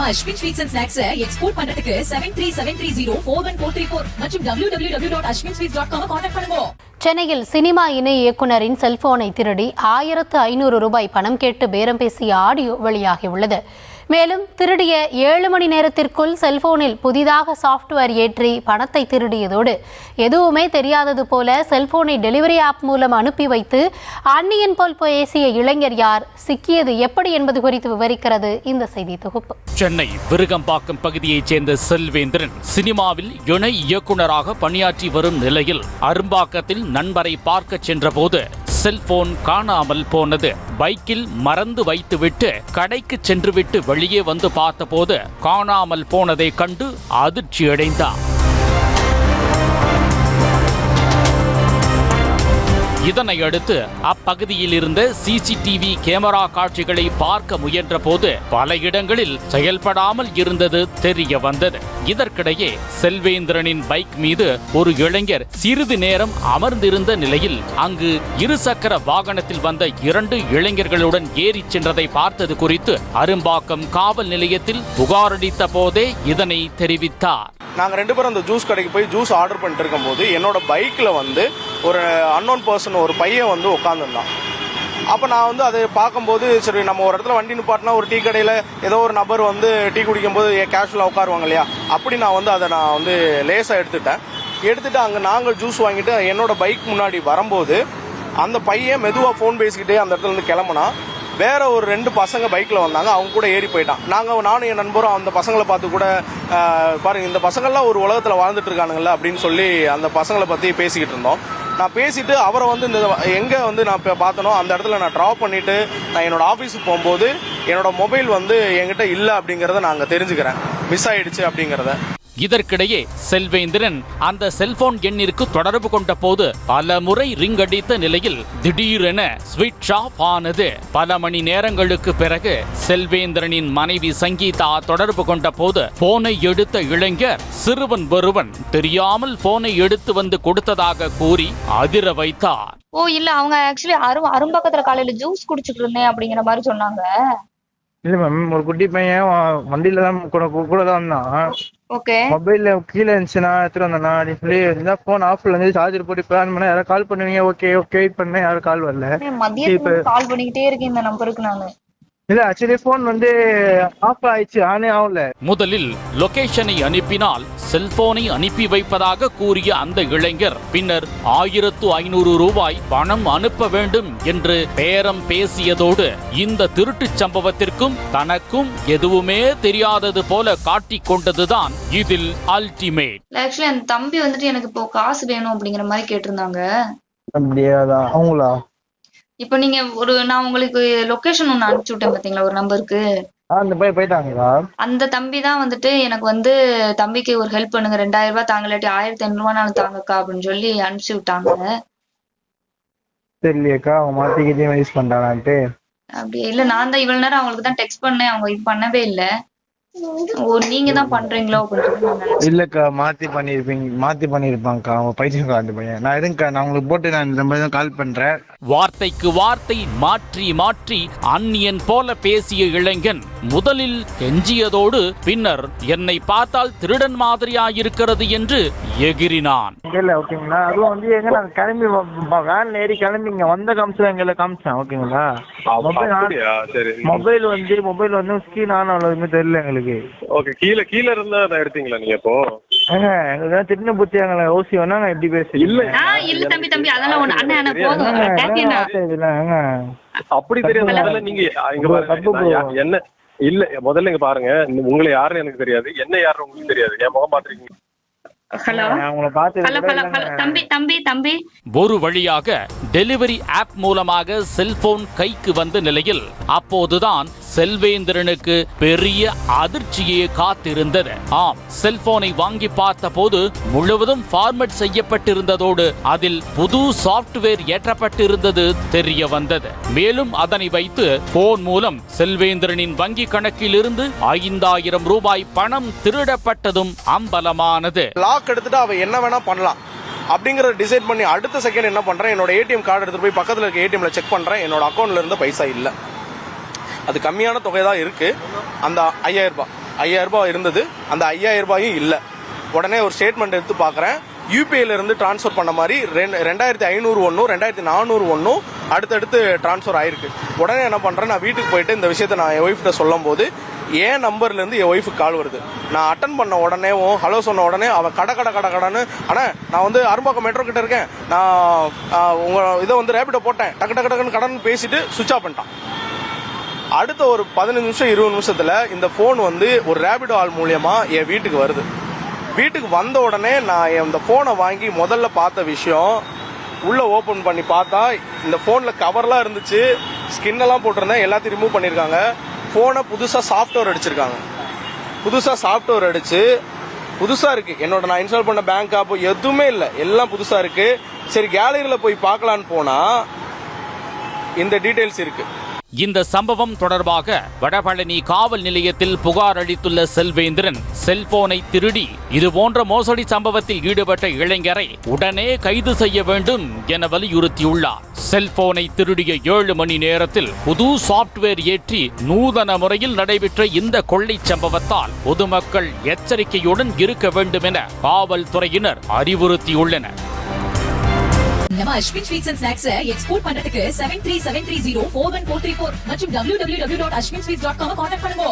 நம்ம Ashwin sweets and snacks export பண்றதுக்கு 7373041434 மற்றும் www.ashwinsweets.com கான்டாக்ட் பண்ணுங்க. சென்னையில் சினிமா இணை இயக்குனரின் செல்போனை திருடி 1500 ரூபாய் பணம் கேட்டு பேரம் பேசிய ஆடியோ வெளியாகியுள்ளது. மேலும் திருடிய 7 மணி நேரத்திற்குள் செல்போனில் புதிதாக சாஃப்ட்வேர் ஏற்றி பணத்தை திருடியதோடு எதுவுமே தெரியாதது போல செல்போனை டெலிவரி ஆப் மூலம் அனுப்பி வைத்து அந்நியன் போல் பேசிய இளைஞர் யார், சிக்கியது எப்படி என்பது குறித்து விவரிக்கிறது இந்த செய்தி தொகுப்பு. சென்னை விருகம்பாக்கம் பகுதியைச் சேர்ந்த செல்வேந்திரன் சினிமாவில் இணை இயக்குனராக பணியாற்றி வரும் நிலையில் அரும்பாக்கத்தில் நண்பரை பார்க்க சென்றபோது செல்போன் காணாமல் போனது. பைக்கில் மறந்து வைத்துவிட்டு கடைக்கு சென்றுவிட்டு வெளியே வந்து பார்த்தபோது காணாமல் போனதை கண்டு அதிர்ச்சியடைந்தார். இதனையடுத்து அப்பகுதியில் இருந்த சிசிடிவி கேமரா காட்சிகளை பார்க்க முயன்ற போது பல இடங்களில் செயல்படாமல் இருந்தது தெரிய வந்தது. இதற்கிடையே செல்வேந்திரனின் பைக் மீது ஒரு இளைஞர் சிறிது நேரம் அமர்ந்திருந்த நிலையில் அங்கு இருசக்கர வாகனத்தில் வந்த 2 இளைஞர்களுடன் ஏறி சென்றதை பார்த்தது குறித்து அரும்பாக்கம் காவல் நிலையத்தில் புகாரளித்த போதே இதனை தெரிவித்தார். நாங்கள் 2 பேரும் அந்த ஜூஸ் கடைக்கு போய் ஜூஸ் ஆர்டர் பண்ணிட்டு இருக்கும்போது என்னோட பைக்கில் வந்து ஒரு அன்னோன் பர்சன் ஒரு பையன் வந்து உட்காந்துருந்தான். அப்போ நான் அதை பார்க்கும்போது சரி நம்ம ஒரு இடத்துல வண்டி நிப்பாட்டினா ஒரு டீ கடையில் ஏதோ ஒரு நபர் வந்து டீ குடிக்கும்போது கேஷுவலாக உட்காருவாங்க இல்லையா, அப்படி நான் அதை லேசாக எடுத்துட்டு அங்கே நாங்கள் ஜூஸ் வாங்கிட்டு என்னோட பைக் முன்னாடி வரும்போது அந்த பையன் மெதுவாக ஃபோன் பேசிக்கிட்டே அந்த இடத்துல இருந்து கிளம்புனா. வேற ஒரு 2 பசங்க பைக்கில் வந்தாங்க, அவங்க கூட ஏறி போயிட்டான். நானும் என் நண்பரும் அந்த பசங்களை பார்த்து கூட பாருங்க இந்த பசங்கள்லாம் ஒரு உலகத்தில் வாழ்ந்துட்டு இருக்கானுங்களா அப்படின்னு சொல்லி அந்த பசங்களை பற்றி பேசிக்கிட்டு இருந்தோம். நான் பேசிட்டு அவரை இந்த எங்கே நான் இப்போ பார்த்தனோ அந்த இடத்துல நான் ட்ராப் பண்ணிட்டு நான் என்னோட ஆஃபீஸுக்கு போகும்போது என்னோட மொபைல் என்கிட்ட இல்லை அப்படிங்கிறத நாங்கள் தெரிஞ்சுக்கிறேன், மிஸ் ஆயிடுச்சு அப்படிங்கிறத. இதற்கிடையே செல்வேந்திரன் அந்த செல்போன் எண்ணிற்கு தொடர்பு கொண்ட போது பல முறை ரிங் அடித்த நிலையில் திடீரென ஸ்விட்ச் ஆஃப் ஆனது. பல மணி நேரங்களுக்கு பிறகு செல்வேந்திரனின் மனைவி சங்கீதா தொடர்பு கொண்ட போது போனை எடுத்த இளைஞர் சிறுவன் ஒருவன் தெரியாமல் போனை எடுத்து வந்து கொடுத்ததாக கூறி அதிர வைத்தார். ஓ இல்ல, அவங்க ஆக்சுவலி அரும்பாக்கத்துல காலையில ஜூஸ் குடிச்சிட்டு இருந்தேன் அப்படிங்கிற மாதிரி சொன்னாங்க. இல்ல மேம், ஒரு குட்டி பையன் வண்டியில தான் கூட தான் வந்தான். ஓகே, மொபைல்ல கீழே இருந்துச்சுன்னா எடுத்துட்டு வந்தா அப்படின்னு சொல்லி போன் ஆஃப்ல இருந்து சார்ஜர் போட்டு பிளான் பண்ண யாராவது கால் பண்ணுவீங்க. ஓகே வெயிட் பண்ண யாரும் கால் வரல. மதியம் கால் பண்ணிக்கிட்டே இருக்கேன் இந்த நம்பருக்கு. நானு இல்ல ஆக்சுவலி போன் ஆஃப் ஆயிடுச்சு, ஆனே ஆகல. முதலில் லொகேஷனை அனுப்பினால் செல்போனை அனுப்பி வைப்பதாக கூறிய அந்த இளைஞர் பின்னர் 1500 ரூபாய் பணம் அனுப்ப வேண்டும் என்று பேரம் பேசியதோடு இந்த திருட்டுச் சம்பவத்திற்கும் தனக்கும் எதுவுமே தெரியாதது போல காட்டிக் கொண்டதுதான் இதில் அல்டிமேட். ஆக்சுவலி அந்த தம்பி எனக்கு இப்போ காசு வேணும் அப்படிங்கிற மாதிரி கேட்டிருந்தாங்க. அப்படியாதான் அவங்களா? இப்ப நீங்க நான் உங்களுக்கு லொகேஷன் ஒண்ணு அனுப்பிச்சு விட்டேன் பாத்தீங்களா ஒரு நம்பருக்கு. அந்த பையன் போயிட்டாங்களா? அந்த தம்பி தான் எனக்கு தம்பிக்கு ஒரு ஹெல்ப் பண்ணுங்க, 2000 ரூபாய் தாங்கலாட்டி 1500 ரூபாய் தாங்கக்கா அப்படின்னு சொல்லி அனுப்பிச்சு விட்டாங்க. தெரியலையக்கா அவங்க மாத்திக்கிட்டே யூஸ் பண்றாங்கன்ட்டு. அப்படியே இல்ல, நான் தான் இவ்வளவு நேரம் அவங்களுக்கு தான் டெக்ஸ்ட் பண்ணேன், அவங்க இது பண்ணவே இல்ல. ஓ நீங்க தான் பண்றீங்களோ அப்படின்னு. இல்லக்கா மாத்தி பண்ணிருப்பாங்கக்கா, அவங்க பைத்தியக்கார பையன். நான் எதுங்கக்கா நான் உங்களுக்கு போட்டு நான் இந்த மாதிரி தான் கால் பண்றேன். வார்த்தைக்கு வார்த்தை மாற்றி மாற்றி அந்நியன் போல பேசிய இளைஞன் முதலில் கெஞ்சியதோடு பின்னர் என்னை பார்த்தால் திருடன் மாதிரியாயிருக்கிறது என்று எகிரினான். ஓகேங்களா, அதுவும் எங்க நாங்க கிளம்பி வேன் ஏறி கிளம்பி இங்க வந்த காமிச்சு எங்களை காமிச்சேன். ஓகேங்களா, மொபைல் ஸ்கிரீன் ஆன் ஆனதுமே தெரியல எங்களுக்கு. ஓகே, கீழ இருந்தா எடுத்தீங்களா நீங்க? இப்போ எங்களுக்கு திடீர்னு புத்தி எங்களை ஓசி வேணா நான் எப்படி பேச இல்ல தம்பி அதெல்லாம் ஒண்ணு அண்ணன் அப்படி தெரியாது. நீங்க என்ன இல்ல முதல்ல இங்க பாருங்க, உங்களை யாருன்னு எனக்கு தெரியாது, என்ன யாருன்னு உங்களுக்கு தெரியாது. என் முகம் பாத்துருக்கீங்க. ஒரு வழியாக டெலிவரி ஆப் மூலமாக செல்போன் கைக்கு வந்த நிலையில் அப்போதுதான் செல்வேந்திரனுக்கு பெரிய அதிர்ச்சியே காத்திருந்தது. ஆம், செல்போனை வாங்கி பார்த்த போது முழுவதும் ஃபார்மட் செய்யப்பட்டிருந்ததோடு அதில் புது சாப்ட்வேர் ஏற்றப்பட்டிருந்தது தெரிய வந்தது. மேலும் அதனை வைத்து போன் மூலம் செல்வேந்திரனின் வங்கி கணக்கில் இருந்து 5000 ரூபாய் பணம் திருடப்பட்டதும் அம்பலமானது. லாக் எடுத்துட்டு அவ என்ன வேணா பண்ணலாம் அப்படிங்கறத டிசைட் பண்ணி அடுத்த செகண்ட் என்ன பண்றேன், என்னோட ஏடிஎம் கார்டு எடுத்து போய் பக்கத்துல இருக்க ஏடிஎம்ல செக் பண்றேன், என்னோட அக்கௌண்ட்ல இருந்து பைசா இல்ல. அது கம்மியான தொகை தான் இருக்கு, அந்த 5000 ரூபாய். ரூபாய் இருந்தது. அந்த 5000 ரூபாயும் இல்லை. உடனே ஒரு ஸ்டேட்மெண்ட் எடுத்து பார்க்குறேன். யூபிஐல இருந்து டிரான்ஸ்ஃபர் பண்ண மாதிரி 2500 ஒன்றும் 2400 ஒன்றும் அடுத்தடுத்து டிரான்ஸ்ஃபர் ஆயிருக்கு. உடனே என்ன பண்ணுறேன், நான் வீட்டுக்கு போயிட்டு இந்த விஷயத்த நான் என் ஒய்ஃப்கிட்ட சொல்லும் போது என் நம்பர்லேருந்து என் ஒய்ஃபுக்கு கால் வருது. நான் அட்டன் பண்ண உடனேவும் ஹலோ சொன்ன உடனே அவன் கடன்னு ஆனால் நான் வந்து அரும்பாக்கம் மெட்ரோ கிட்ட இருக்கேன், நான் உங்கள் இதை வந்து ரேபிடோ போட்டேன், டக்குன்னு கடன் பேசிட்டு சுவிட்ச் ஆஃப் பண்ணிட்டான். அடுத்த ஒரு 15 நிமிஷம் 20 நிமிஷத்தில் இந்த ஃபோன் வந்து ஒரு ரேபிடோ ஆள் மூலியமா என் வீட்டுக்கு வருது. வீட்டுக்கு வந்த உடனே நான் இந்த ஃபோனை வாங்கி முதல்ல பார்த்த விஷயம், உள்ளே ஓப்பன் பண்ணி பார்த்தா இந்த ஃபோனில் கவர்லாம் இருந்துச்சு, ஸ்கின்னெல்லாம் போட்டிருந்தேன், எல்லாத்தையும் ரிமூவ் பண்ணியிருக்காங்க. ஃபோனை புதுசாக சாஃப்ட்வேர் அடிச்சிருக்காங்க. புதுசாக சாஃப்ட்வேர் அடித்து புதுசாக இருக்குது. நான் இன்ஸ்டால் பண்ண பேங்க் ஆப் எதுவுமே இல்லை, எல்லாம் புதுசாக இருக்குது. சரி கேலரியில் போய் பார்க்கலான்னு போனால் இந்த டீட்டெயில்ஸ் இருக்குது. இந்த சம்பவம் தொடர்பாக வடபழனி காவல் நிலையத்தில் புகார் அளித்துள்ள செல்வேந்திரன் செல்போனை திருடி இதுபோன்ற மோசடி சம்பவத்தில் ஈடுபட்ட இளைஞரை உடனே கைது செய்ய வேண்டும் என வலியுறுத்தியுள்ளார். செல்போனை திருடிய 7 மணி நேரத்தில் புது சாப்ட்வேர் ஏற்றி நூதன முறையில் நடைபெற்ற இந்த கொள்ளை சம்பவத்தால் பொதுமக்கள் எச்சரிக்கையுடன் இருக்க வேண்டும் என காவல்துறையினர் அறிவுறுத்தியுள்ளனர். நம்ம Ashwin sweets and snacks export பண்றதுக்கு 7373041434 மற்றும் www.ashwinsweets.com கான்டாக்ட் பண்ணுங்க.